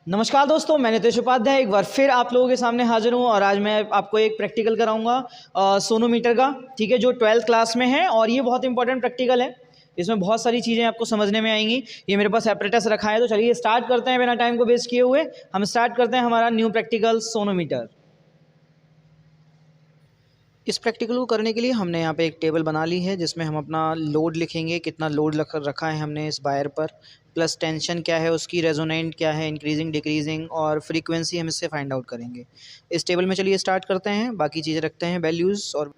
नमस्कार दोस्तों, मैं नितेश उपाध्याय एक बार फिर आप लोगों के सामने हाजिर हूँ और आज मैं आपको एक प्रैक्टिकल कराऊंगा सोनोमीटर का। ठीक है, जो 12th क्लास में है और ये बहुत इंपॉर्टेंट प्रैक्टिकल है। इसमें बहुत सारी चीज़ें आपको समझने में आएंगी। ये मेरे पास एपरेटस रखा है, तो चलिए स्टार्ट करते हैं बिना टाइम को वेस्ट किए हुए। हम स्टार्ट करते हैं हमारा न्यू प्रैक्टिकल सोनोमीटर। इस प्रैक्टिकल को करने के लिए हमने यहाँ पे एक टेबल बना ली है जिसमें हम अपना लोड लिखेंगे, कितना लोड रखा है हमने इस वायर पर, प्लस टेंशन क्या है उसकी, रेजोनेंट क्या है, इंक्रीजिंग डिक्रीजिंग, और फ्रीक्वेंसी हम इससे फाइंड आउट करेंगे इस टेबल में। चलिए स्टार्ट करते हैं, बाकी चीज़ें रखते हैं वैल्यूज़। और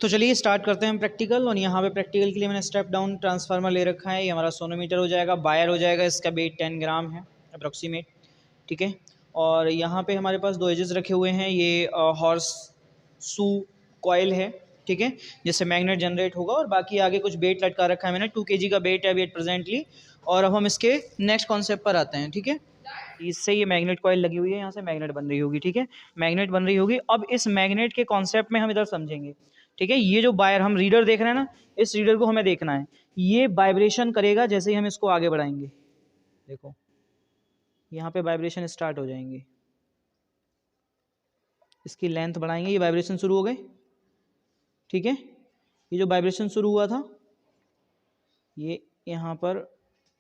तो चलिए स्टार्ट करते हैं हम प्रैक्टिकल। और यहाँ पे प्रैक्टिकल के लिए मैंने स्टेप डाउन ट्रांसफार्मर ले रखा है। ये हमारा सोनोमीटर हो जाएगा, वायर हो जाएगा, इसका वेट 10 ग्राम है अप्रॉक्सीमेट। ठीक है, और यहाँ पे हमारे पास दो एजेस रखे हुए हैं। ये हॉर्स सू कॉयल है, ठीक है, जिससे मैग्नेट जनरेट होगा। और बाकी आगे कुछ बेट लटका रखा है मैंने, 2 kg का बेट है अभी प्रेजेंटली। और अब हम इसके नेक्स्ट कॉन्सेप्ट पर आते हैं। ठीक है, इससे ये मैग्नेट कॉयल लगी हुई है, यहाँ से मैग्नेट बन रही होगी। ठीक है, मैग्नेट बन रही होगी। अब इस मैग्नेट के कॉन्सेप्ट में हम इधर समझेंगे। ठीक है, ये जो वायर हम रीडर देख रहे हैं ना, इस रीडर को हमें देखना है। ये वाइब्रेशन करेगा जैसे ही हम इसको आगे बढ़ाएंगे। देखो यहाँ पे वाइब्रेशन स्टार्ट हो जाएंगे, इसकी लेंथ बढ़ाएंगे, ये वाइब्रेशन शुरू हो गए। ठीक है, ये जो वाइब्रेशन शुरू हुआ था, ये यहाँ पर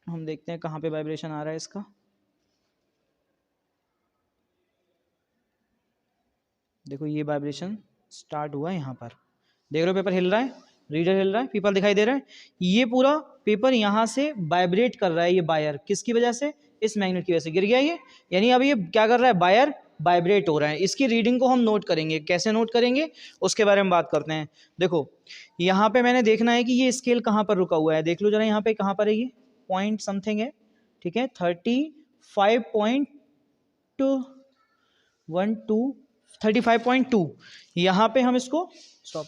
हम देखते हैं कहाँ पे वाइब्रेशन आ रहा है इसका। देखो ये वाइब्रेशन स्टार्ट हुआ यहाँ पर, देख रहे हो पेपर हिल रहा है, रीडर हिल रहा है, पेपर दिखाई दे रहा है। ये पूरा पेपर यहाँ से वाइब्रेट कर रहा है। ये वायर किसकी वजह से? इस मैग्नेट की वजह से गिर गया ये। यानी अब ये क्या कर रहा है? वायर वाइब्रेट हो रहा है। इसकी रीडिंग को हम नोट करेंगे। कैसे नोट करेंगे उसके बारे में बात करते हैं। देखो यहाँ पे मैंने देखना है कि ये स्केल कहाँ पर रुका हुआ है। देख लो जरा यहाँ पे कहाँ पर है, ये पॉइंट समथिंग है। ठीक है, 35.2 यहाँ पे हम इसको स्टॉप।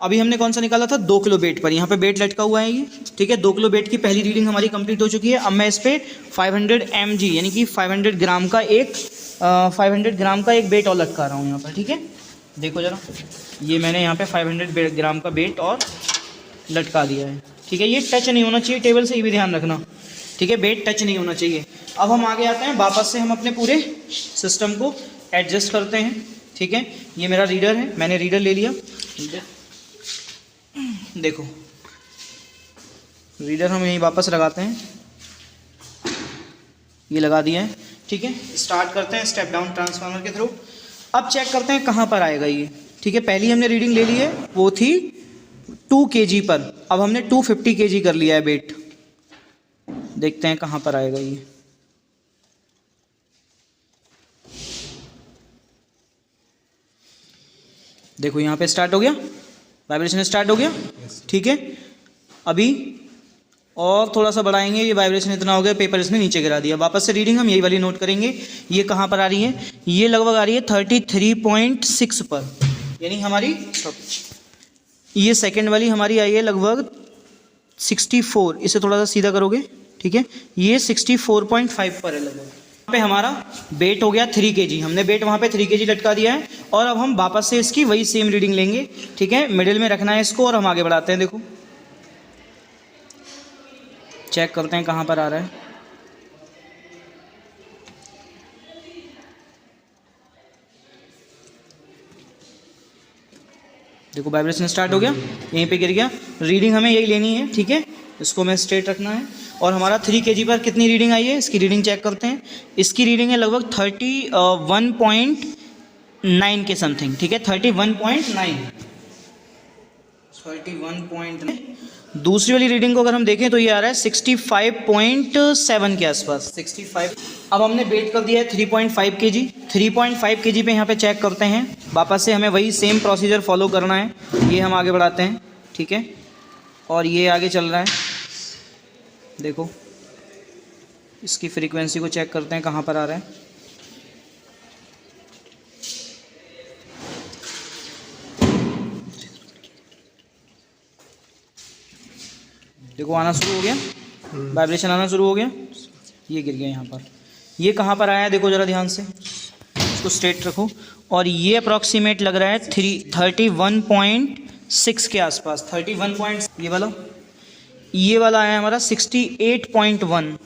अभी हमने कौन सा निकाला था? 2 किलो बेट पर। यहाँ पे बेट लटका हुआ है ये। ठीक है, 2 किलो बेट की पहली रीडिंग हमारी कंप्लीट हो चुकी है। अब मैं इस पे 500 mg यानी कि 500 ग्राम का एक बेट और लटका रहा हूँ यहाँ पर। ठीक है, देखो जरा, ये मैंने यहाँ पे 500 ग्राम का बेट और लटका दिया है। ठीक है, ये टच नहीं होना चाहिए टेबल से, ये भी ध्यान रखना। ठीक है, बेट टच नहीं होना चाहिए। अब हम आगे आते हैं, वापस से हम अपने पूरे सिस्टम को एडजस्ट करते हैं। ठीक है, ये मेरा रीडर है, मैंने रीडर ले लिया। देखो रीडर हम यहीं वापस लगाते हैं, ये लगा दिया है। ठीक है, स्टार्ट करते हैं स्टेप डाउन ट्रांसफार्मर के थ्रू। अब चेक करते हैं कहाँ पर आएगा ये। ठीक है, पहली हमने रीडिंग ले ली है, वो थी 2 kg पर। अब हमने 250 kg कर लिया है वेट। देखते हैं कहाँ पर आएगा ये। देखो यहाँ पे स्टार्ट हो गया, वाइब्रेशन स्टार्ट हो गया। ठीक है, अभी और थोड़ा सा बढ़ाएंगे, ये वाइब्रेशन इतना हो गया, पेपर इसने नीचे गिरा दिया। वापस से रीडिंग हम यही वाली नोट करेंगे। ये कहाँ पर आ रही है? ये लगभग आ रही है 33.6 पर, यानी हमारी ये सेकंड वाली हमारी आई है लगभग 64। इसे थोड़ा सा सीधा करोगे, ठीक है, ये 64.5 पर है लगभग। यहाँ पे हमारा वेट हो गया 3 kg। हमने वेट वहाँ पे 3 kg लटका दिया है। और अब हम वापस से इसकी वही सेम रीडिंग लेंगे। ठीक है, मिडिल में रखना है इसको और हम आगे बढ़ाते हैं। देखो चेक करते हैं कहाँ पर आ रहा है। देखो वाइब्रेशन स्टार्ट हो गया, यहीं पे गिर गया। रीडिंग हमें यही लेनी है। ठीक है, इसको मैं स्ट्रेट रखना है। और हमारा 3 kg पर कितनी रीडिंग आई है, इसकी रीडिंग चेक करते हैं। इसकी रीडिंग है लगभग 31.9 के समथिंग। ठीक है, 31.9। दूसरी वाली रीडिंग को अगर हम देखें तो ये आ रहा है 65.7 के आसपास, 65। अब हमने वेट कर दिया है 3.5 kg। 3.5 kg पे यहाँ पे चेक करते हैं। वापस से हमें वही सेम प्रोसीजर फॉलो करना है। ये हम आगे बढ़ाते हैं। ठीक है, और ये आगे चल रहा है। देखो इसकी फ्रीक्वेंसी को चेक करते हैं कहाँ पर आ रहा है। देखो आना शुरू हो गया, वाइब्रेशन आना शुरू हो गया। ये गिर गया यहाँ पर। ये कहाँ पर आया है देखो ज़रा ध्यान से, इसको स्ट्रेट रखो। और ये अप्रॉक्सीमेट लग रहा है 31.6 के आसपास। 31. ये वाला आया हमारा 68.1।